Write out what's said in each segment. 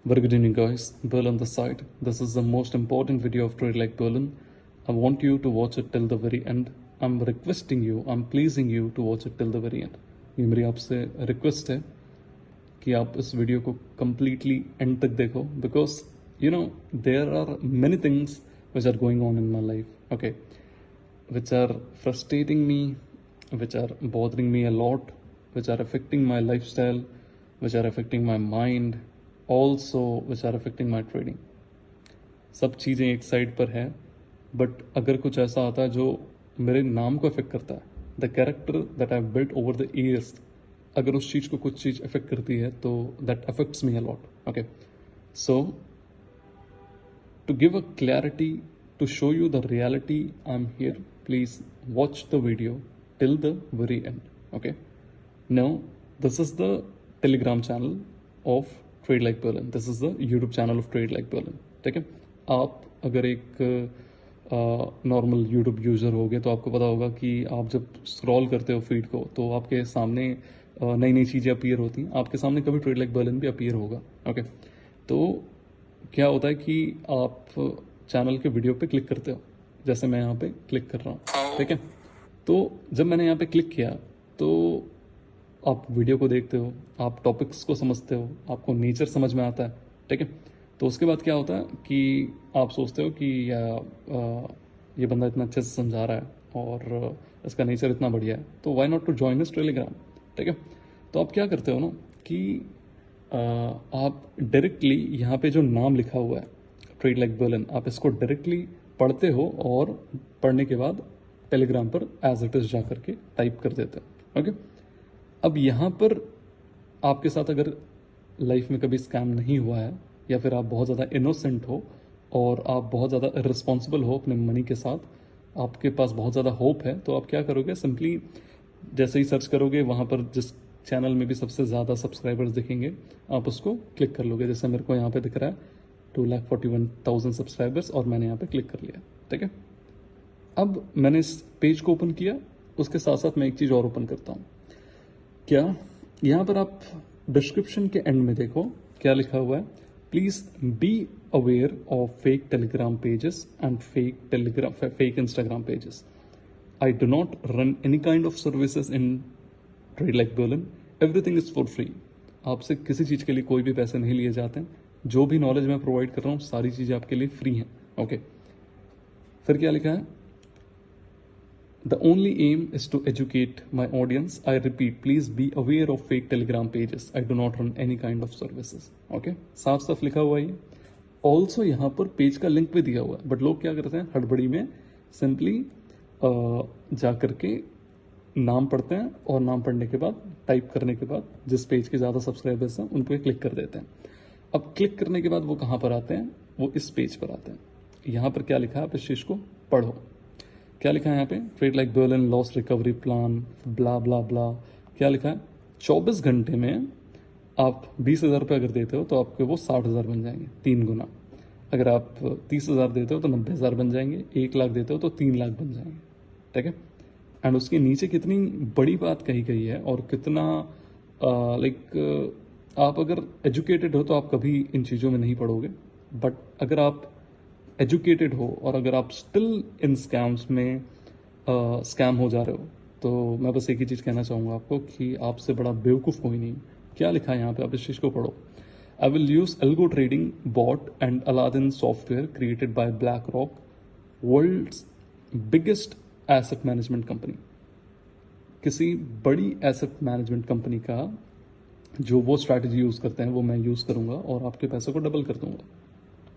Very good evening, guys. Bill on the side. This is the most important video of Trade Like Berlin. I want you to watch it till the very end. I'm requesting you, I'm pleasing you to watch it till the very end. ये मेरी आपसे request है कि आप इस video को completely end तक देखो because you know there are many things which are going on in my life, okay, which are frustrating me, which are bothering me a lot, which are affecting my lifestyle, which are affecting my mind, also which are affecting my trading. सब चीज़ें एक side पर है, but अगर कुछ ऐसा आता है जो मेरे नाम को अफेक्ट करता है, the character that I built over the years, अगर उस चीज़ को कुछ चीज़ अफेक्ट करती है तो that affects me a lot. Okay, so to give a clarity, to show you the reality, I'm here. Please watch the video till the very end. Okay. Now, this is the Telegram channel of Trade Like Berlin. This is the YouTube channel of Trade Like Berlin. ठीक है. आप अगर एक normal YouTube user होगे तो आपको पता होगा कि आप जब स्क्रॉल करते हो फीड को तो आपके सामने नई नई चीज़ें अपीयर होती हैं. आपके सामने कभी ट्रेड लाइक बर्लिन भी अपीयर होगा. ओके, तो क्या होता है कि आप चैनल के वीडियो पे क्लिक करते हो, जैसे मैं यहाँ पे क्लिक कर रहा हूँ. ठीक है, तो जब मैंने यहाँ पे क्लिक किया तो आप वीडियो को देखते हो, आप टॉपिक्स को समझते हो, आपको नेचर समझ में आता है. ठीक है, तो उसके बाद क्या होता है कि आप सोचते हो कि ये बंदा इतना अच्छे से समझा रहा है और इसका नेचर इतना बढ़िया है, तो why not to join this Telegram. ठीक है, तो आप क्या करते हो ना कि आप डायरेक्टली यहाँ पे जो नाम लिखा हुआ है ट्रेड लाइक बर्लिन, आप इसको डायरेक्टली पढ़ते हो और पढ़ने के बाद टेलीग्राम पर एज इट इज जा करके टाइप कर देते हो. ओके, अब यहाँ पर आपके साथ अगर लाइफ में कभी स्कैम नहीं हुआ है या फिर आप बहुत ज़्यादा इनोसेंट हो और आप बहुत ज़्यादा रिस्पॉन्सिबल हो अपने मनी के साथ, आपके पास बहुत ज़्यादा होप है, तो आप क्या करोगे, सिंपली जैसे ही सर्च करोगे वहाँ पर जिस चैनल में भी सबसे ज़्यादा सब्सक्राइबर्स दिखेंगे आप उसको क्लिक कर लोगे. जैसे मेरे को यहाँ पे दिख रहा है 2,41,000 सब्सक्राइबर्स और मैंने यहाँ पे क्लिक कर लिया. ठीक है, अब मैंने इस पेज को ओपन किया, उसके साथ साथ मैं एक चीज़ और ओपन करता हूँ. क्या, यहाँ पर आप डिस्क्रिप्शन के एंड में देखो क्या लिखा हुआ है. Please be aware of fake Telegram pages and fake Instagram pages. I do not run any kind of services in Trade Like Berlin. Everything is for free. आपसे किसी चीज़ के लिए कोई भी पैसे नहीं लिए जाते हैं. जो भी नॉलेज मैं प्रोवाइड कर रहा हूँ सारी चीज़ें आपके लिए फ्री हैं. ओके, फिर क्या लिखा है, The only aim is to educate my audience. I repeat, please be aware of fake Telegram pages. I do not run any kind of services. Okay, साफ साफ लिखा हुआ है. ऑल्सो यहाँ पर पेज का लिंक भी दिया हुआ है, बट लोग क्या करते हैं हड़बड़ी में सिंपली जा करके नाम पढ़ते हैं और नाम पढ़ने के बाद टाइप करने के बाद जिस पेज के ज़्यादा सब्सक्राइबर्स हैं उन पर क्लिक कर देते हैं. अब क्लिक करने के बाद वो कहाँ पर आते हैं, वो इस पेज पर आते हैं. यहाँ पर क्या लिखा है, आप इस चीज़ को पढ़ो. क्या लिखा है यहाँ पे, trade like Berlin loss recovery plan blah blah blah. क्या लिखा है, 24 घंटे में आप 20,000 रुपये अगर देते हो तो आपके वो 60,000 बन जाएंगे, 3 गुना. अगर आप 30,000 देते हो तो 90,000 बन जाएंगे, 1 लाख देते हो तो 3 लाख बन जाएंगे. ठीक है, एंड उसके नीचे कितनी बड़ी बात कही गई है और कितना लाइक आप अगर एजुकेटेड हो तो आप कभी इन चीज़ों में नहीं पढ़ोगे, बट अगर आप एजुकेटेड हो और अगर आप स्टिल इन स्कैम्स में स्कैम हो जा रहे हो तो मैं बस एक ही चीज़ कहना चाहूँगा आपको कि आपसे बड़ा बेवकूफ़ कोई नहीं. क्या लिखा है यहाँ पे, आप इस चीज़ को पढ़ो. I will use algo trading bot and Aladdin software created by BlackRock, world's biggest asset management company. किसी बड़ी एसेट मैनेजमेंट कंपनी का जो वो स्ट्रैटेजी यूज़ करते हैं वो मैं यूज़ करूँगा और आपके पैसे को डबल कर दूँगा.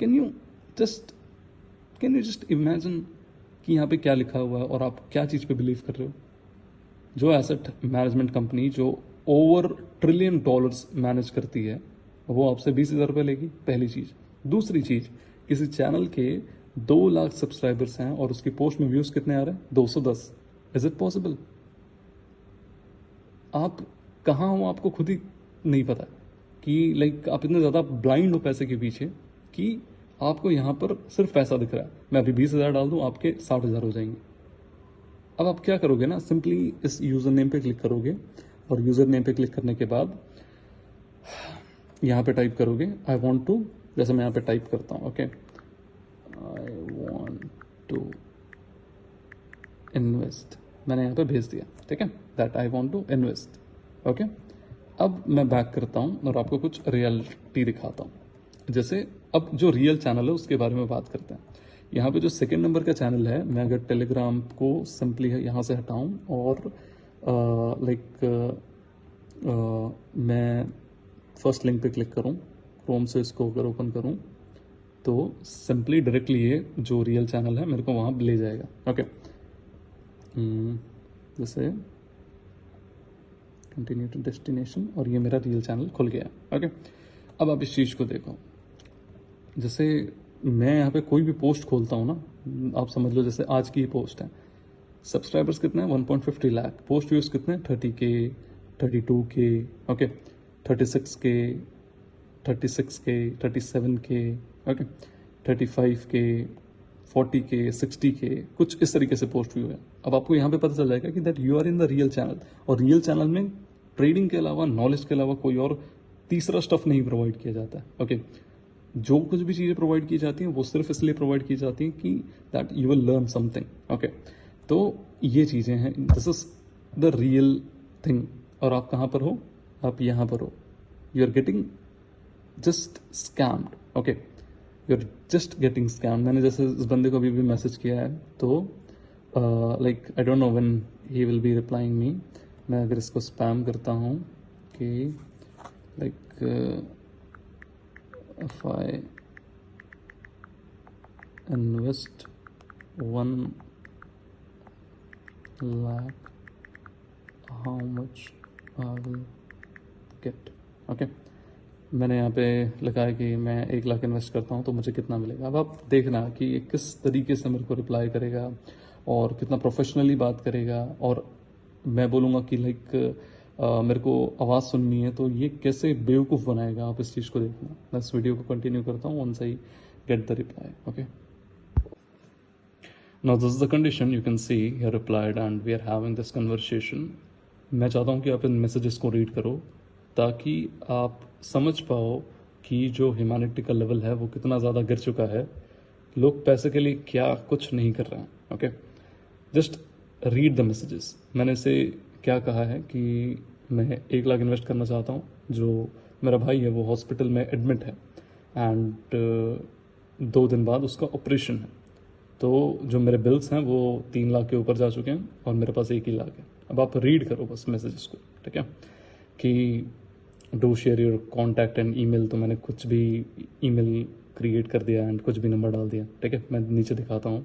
कैन यू जस्ट इमेजिन कि यहाँ पे क्या लिखा हुआ है और आप क्या चीज़ पे बिलीव कर रहे हो. जो एसेट मैनेजमेंट कंपनी जो ओवर $1 ट्रिलियन मैनेज करती है वो आपसे 20,000 रुपये लेगी, पहली चीज़. दूसरी चीज़, किसी चैनल के 2 लाख सब्सक्राइबर्स हैं और उसकी पोस्ट में व्यूज़ कितने आ रहे हैं, 210. Is it possible? आप कहाँ हो आपको खुद ही नहीं पता कि लाइक आप इतने ज़्यादा ब्लाइंड हो पैसे के पीछे कि आपको यहाँ पर सिर्फ पैसा दिख रहा है. मैं अभी 20,000 डाल दूँ आपके 60,000 हो जाएंगे. अब आप क्या करोगे ना, सिंपली इस यूज़र नेम पे क्लिक करोगे और यूज़र नेम पे क्लिक करने के बाद यहाँ पे टाइप करोगे आई वॉन्ट टू, जैसे मैं यहाँ पे टाइप करता हूँ, okay, I want to invest, मैंने यहाँ पे भेज दिया, ठीक है, that I want to invest, okay. अब मैं बैक करता हूँ और आपको कुछ रियलिटी दिखाता हूँ। जैसे अब जो रियल चैनल है उसके बारे में बात करते हैं। यहाँ पे जो सेकंड नंबर का चैनल है, मैं अगर टेलीग्राम को सिंपली यहाँ से हटाऊँ और मैं फर्स्ट लिंक पे क्लिक करूँ, क्रोम से इसको अगर ओपन करूँ तो सिंपली डायरेक्टली ये जो रियल चैनल है मेरे को वहाँ ले जाएगा, ओके। जैसे कंटिन्यू टू डेस्टिनेशन और ये मेरा रियल चैनल खुल गया, ओके। अब आप इस चीज़ को देखो, जैसे मैं यहाँ पे कोई भी पोस्ट खोलता हूँ ना, आप समझ लो जैसे आज की ही पोस्ट है, सब्सक्राइबर्स कितने हैं 1.50 लाख, पोस्ट व्यूज कितने हैं 30K 32K, okay, 36K 36K 37K, okay, 35K 40K 60K, कुछ इस तरीके से पोस्ट व्यू है। अब आपको यहाँ पे पता चल जाएगा कि that you are in the real channel, और रियल चैनल में ट्रेडिंग के अलावा, नॉलेज के अलावा कोई और तीसरा स्टफ नहीं प्रोवाइड किया जाता है, ओके। जो कुछ भी चीज़ें प्रोवाइड की जाती हैं वो सिर्फ इसलिए प्रोवाइड की जाती हैं कि that you will learn something, okay. तो ये चीज़ें हैं, this is the real thing. और आप कहाँ पर हो, आप यहाँ पर हो, you are getting just scammed, okay, you are just getting scam. मैंने जैसे इस बंदे को अभी भी मैसेज किया है, तो like I don't know when he will be replying me. मैं अगर इसको स्पैम करता हूँ कि like if I invest 1 lakh, how much I will get, okay। मैंने यहाँ पे लिखा है कि मैं 1 लाख इन्वेस्ट करता हूँ तो मुझे कितना मिलेगा। अब आप देखना कि ये किस तरीके से मेरे को रिप्लाई करेगा और कितना प्रोफेशनली बात करेगा, और मैं बोलूँगा कि लाइक मेरे को आवाज़ सुननी है, तो ये कैसे बेवकूफ़ बनाएगा, आप इस चीज़ को देखना। मैं इस वीडियो को कंटिन्यू करता हूँ once I get the reply, okay. Now this is the condition, you can see he replied and we are having this conversation. मैं चाहता हूँ कि आप इन मैसेजेस को रीड करो ताकि आप समझ पाओ कि जो ह्यूमैनिटी का लेवल है वो कितना ज़्यादा गिर चुका है। लोग पैसे के लिए क्या कुछ नहीं कर रहे हैं, okay. Just read the messages. मैंने इसे क्या कहा है कि मैं 1 लाख इन्वेस्ट करना चाहता हूँ, जो मेरा भाई है वो हॉस्पिटल में एडमिट है एंड 2 दिन बाद उसका ऑपरेशन है। तो जो मेरे बिल्स हैं वो 3 लाख के ऊपर जा चुके हैं और मेरे पास 1 ही लाख है। अब आप रीड करो बस मैसेजेस को, ठीक है, कि do share your contact and email. तो मैंने कुछ भी ईमेल क्रिएट कर दिया एंड कुछ भी नंबर डाल दिया, ठीक है। मैं नीचे दिखाता हूँ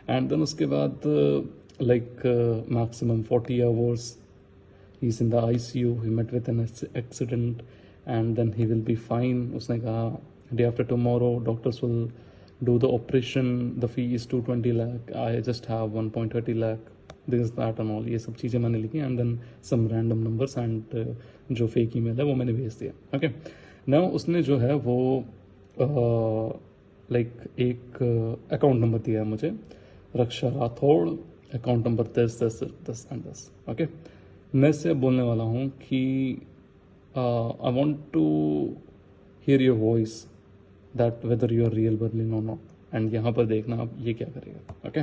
एंड देन उसके बाद like maximum 40 hours he is in the ICU, he met with an accident and then he will be fine. उसने कहा day after tomorrow doctors will do the operation, the fee is 220 lakh, I just have 1.30 lakh, this that and all. ये सब चीज़ें मैंने लिखी and then some random numbers and जो fake email है वो मैंने भेज दिया, ओके। नाउ उसने जो है वो लाइक एक अकाउंट नंबर दिया है मुझे, Raksha Rathore, account number 10 and 10, okay. मैं इससे बोलने वाला हूँ कि I want to hear your voice that whether you are real Berlin और नॉट। एंड यहाँ पर देखना आप ये क्या करेगा, ओके।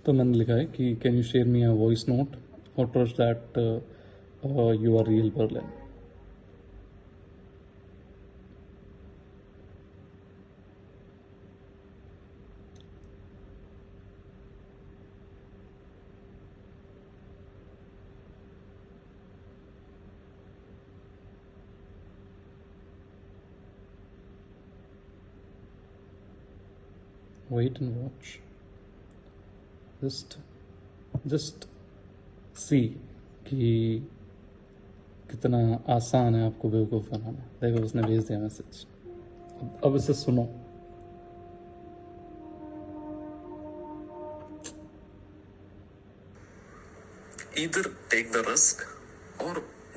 तो मैंने लिखा है कि can you share me a voice note और trust that you are real Berlin. Wait and watch. Just see कि कितना आसान है आपको बेवकूफ़ बनाना। देखो उसने भेज दिया मैसेज। अब इसे सुनो। Either take the risk or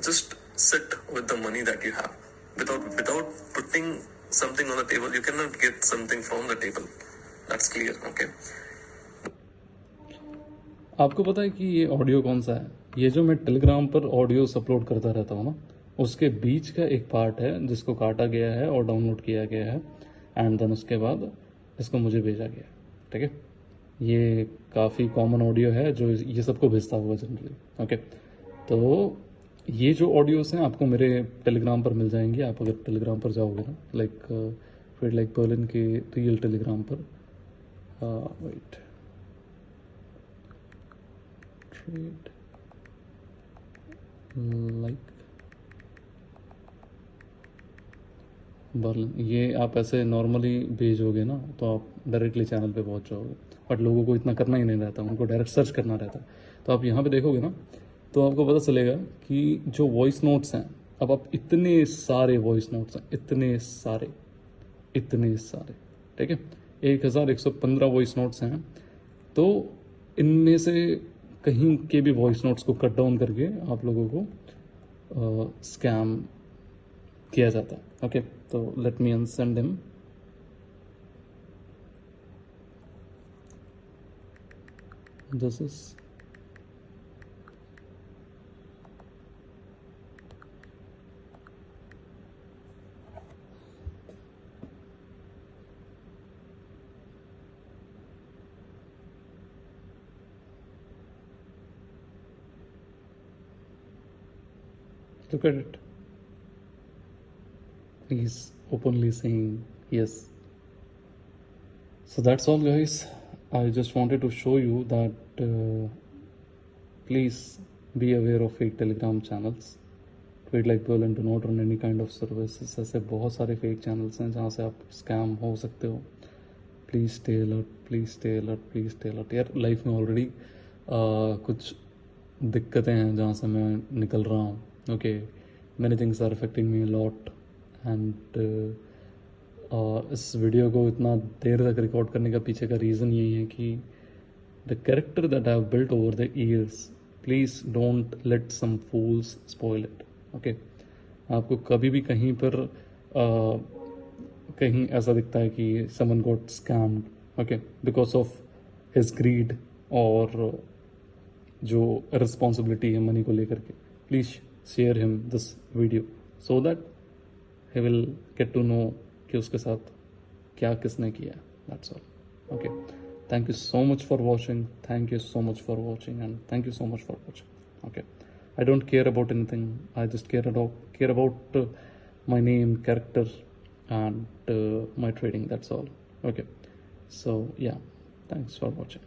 just sit with the money that you have. Without putting something on the table, you cannot get something from the table. That's clear, okay? आपको पता है कि ये ऑडियो कौन सा है? ये जो मैं टेलीग्राम पर ऑडियोस अपलोड करता रहता हूँ ना, उसके बीच का एक पार्ट है जिसको काटा गया है और डाउनलोड किया गया है, एंड देन उसके बाद इसको मुझे भेजा गया। ठीक है, ये काफ़ी कॉमन ऑडियो है जो ये सबको भेजता हुआ जनरली। ओके, तो ये जो ऑडियोस हैं आपको मेरे टेलीग्राम पर मिल जाएंगे। आप अगर टेलीग्राम पर जाओगे ना, लाइक ट्रेड लाइक पर्लिन के रियल टेलीग्राम पर, वेट, ट्रेड लाइक बर्लिन, ये आप ऐसे नॉर्मली भेजोगे ना तो आप डायरेक्टली चैनल पे पहुंच जाओगे, बट लोगों को इतना करना ही नहीं रहता, उनको डायरेक्ट सर्च करना रहता है। तो आप यहाँ पे देखोगे ना तो आपको पता चलेगा कि जो वॉइस नोट्स हैं, अब आप इतने सारे वॉइस नोट्स हैं, इतने सारे, ठीक है, 1115 वॉइस नोट्स हैं। तो इनमें से कहीं के भी वॉइस नोट्स को कट डाउन करके आप लोगों को स्कैम किया जाता है। ओके, तो let me unsent him. This is look at it. He's openly saying yes. So that's all, guys. I just wanted to show you that please be aware of fake telegram channels. Trade like Pearl and do not run any kind of services. ऐसे बहुत सारे fake channels हैं जहाँ से आप scam हो सकते हो। Please stay alert, please stay alert, please stay alert. यार लाइफ में ऑलरेडी कुछ दिक्कतें हैं जहाँ से मैं निकल रहा हूँ। Okay, many things are affecting me lot, and इस वीडियो को इतना देर तक रिकॉर्ड करने का पीछे का रीज़न यही है कि the character that I have built over the years, please don't let some fools spoil it. Okay, आपको कभी भी कहीं पर कहीं ऐसा दिखता है कि someone got scammed, okay, because of his greed और जो रिस्पॉन्सिबिलिटी है मनी को लेकर के, please share him this video so that he will get to know कि उसके साथ क्या किसने किया। That's all. Okay, thank you so much for watching, thank you so much for watching, and thank you so much for watching. Okay, I don't care about anything. I just care about my name, character, and my trading. That's all. Okay. So yeah, thanks for watching.